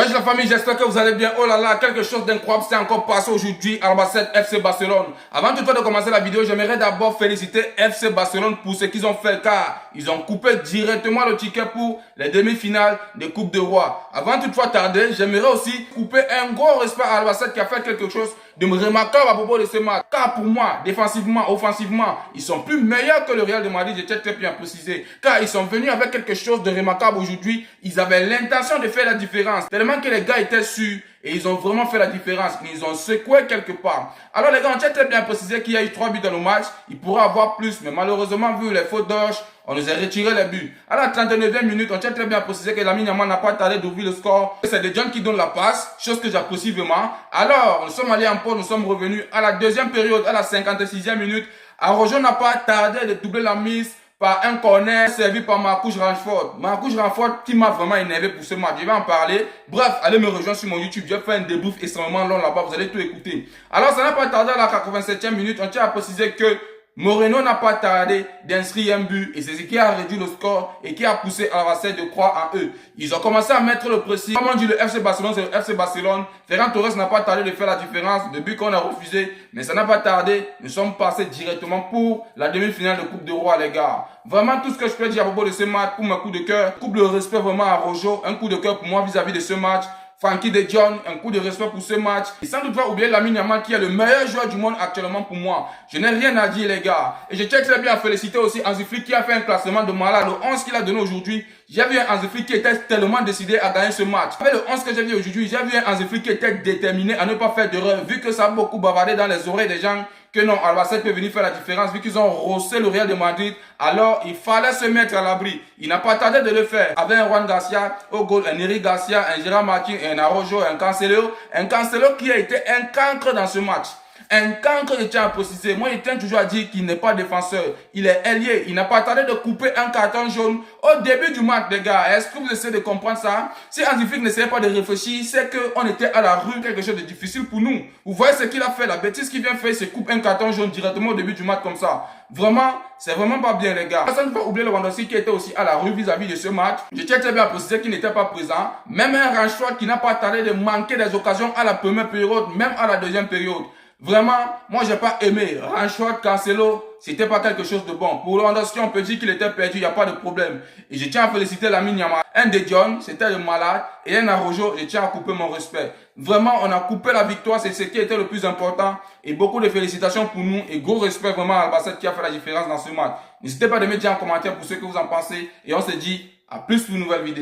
Wesh la famille, j'espère que vous allez bien. Oh là là, quelque chose d'incroyable s'est encore passé aujourd'hui à l'ambassade FC Barcelone. Avant toutefois de commencer la vidéo, j'aimerais d'abord féliciter FC Barcelone pour ce qu'ils ont fait car ils ont coupé directement le ticket pour les demi-finales des Coupes de Roi. Avant toutefois tarder, j'aimerais aussi couper un gros respect à l'ambassade qui a fait quelque chose de remarquable à propos de ce match. Car pour moi, défensivement, offensivement, ils sont plus meilleurs que le Real de Madrid, j'ai très bien précisé. Car ils sont venus avec quelque chose de remarquable aujourd'hui. Ils avaient l'intention de faire la différence. Tellement que les gars étaient sûrs et ils ont vraiment fait la différence. Ils ont secoué quelque part. Alors les gars, on tient très bien précisé qu'il y a eu 3 buts dans le match. Il pourrait avoir plus, mais malheureusement, vu les fautes d'Orge, on nous a retiré les buts. À la 39e minute, on tient très bien précisé que Lamine Yamal n'a pas tardé d'ouvrir le score. C'est De Jong qui donne la passe, chose que j'apprécie vraiment. Alors, nous sommes allés en pause, nous sommes revenus à la deuxième période, à la 56e minute. Araujo n'a pas tardé de doubler la mise par un corner servi par Marcus Rashford. Marcus Rashford qui m'a vraiment énervé pour ce match. Je vais en parler. Bref, allez me rejoindre sur mon YouTube. J'ai fait un débrief extrêmement long là-bas. Vous allez tout écouter. Alors, ça n'a pas tardé à la 87e minute. On tient à préciser que Moreno n'a pas tardé d'inscrire un but et c'est ce qui a réduit le score et qui a poussé Al-Nassr de croire en eux. Ils ont commencé à mettre le pression. Comme on dit le FC Barcelone, c'est le FC Barcelone. Ferran Torres n'a pas tardé de faire la différence. De but qu'on a refusé, mais ça n'a pas tardé. Nous sommes passés directement pour la demi-finale de Coupe de Roi, les gars. Vraiment, tout ce que je peux dire à propos de ce match, pour mon coup de cœur, coupe de respect vraiment à Rojo, un coup de cœur pour moi vis-à-vis de ce match. Frankie De Jong, un coup de respect pour ce match. Et sans doute pas oublier Lamine Yamal qui est le meilleur joueur du monde actuellement pour moi. Je n'ai rien à dire les gars. Et je tiens très bien à féliciter aussi Hansi Flick qui a fait un classement de malade. Le 11 qu'il a donné aujourd'hui. J'ai vu un Hansi Flick qui était tellement décidé à gagner ce match. Avec le 11 que j'ai vu aujourd'hui, j'ai vu un Hansi Flick qui était déterminé à ne pas faire d'erreur. Vu que ça a beaucoup bavardé dans les oreilles des gens. Que non, Al-Nassr peut venir faire la différence vu qu'ils ont rossé le Real de Madrid. Alors, il fallait se mettre à l'abri. Il n'a pas tardé de le faire. Avec un Juan Garcia au goal, un Eric Garcia, un Gérard Martin, un Araujo, un Cancelo. Un Cancelo qui a été un cancre dans ce match. Un cancre, je tiens à préciser. Moi, je tiens toujours à dire qu'il n'est pas défenseur. Il est ailier. Il n'a pas tardé de couper un carton jaune au début du match, les gars. Est-ce que vous essayez de comprendre ça? Si Hansi Flick n'essayait pas de réfléchir, c'est qu'on était à la rue, quelque chose de difficile pour nous. Vous voyez ce qu'il a fait, la bêtise qu'il vient faire, il se coupe un carton jaune directement au début du match comme ça. Vraiment, c'est vraiment pas bien, les gars. Personne ne peut oublier le Lewandowski qui était aussi à la rue vis-à-vis de ce match. Je tiens très bien à préciser qu'il n'était pas présent. Même un Rashford qui n'a pas tardé de manquer des occasions à la première période, même à la deuxième période. Vraiment, moi j'ai pas aimé. Rashford, Cancelo, c'était pas quelque chose de bon. Pour Lewandowski, on peut dire qu'il était perdu, il n'y a pas de problème. Et je tiens à féliciter Lamine Yamal. Un De Jong, c'était le malade. Et un Araujo, je tiens à couper mon respect. Vraiment, on a coupé la victoire, c'est ce qui était le plus important. Et beaucoup de félicitations pour nous. Et gros respect vraiment à Al-Nassr qui a fait la différence dans ce match. N'hésitez pas à me dire en commentaire pour ce que vous en pensez. Et on se dit à plus pour une nouvelle vidéo.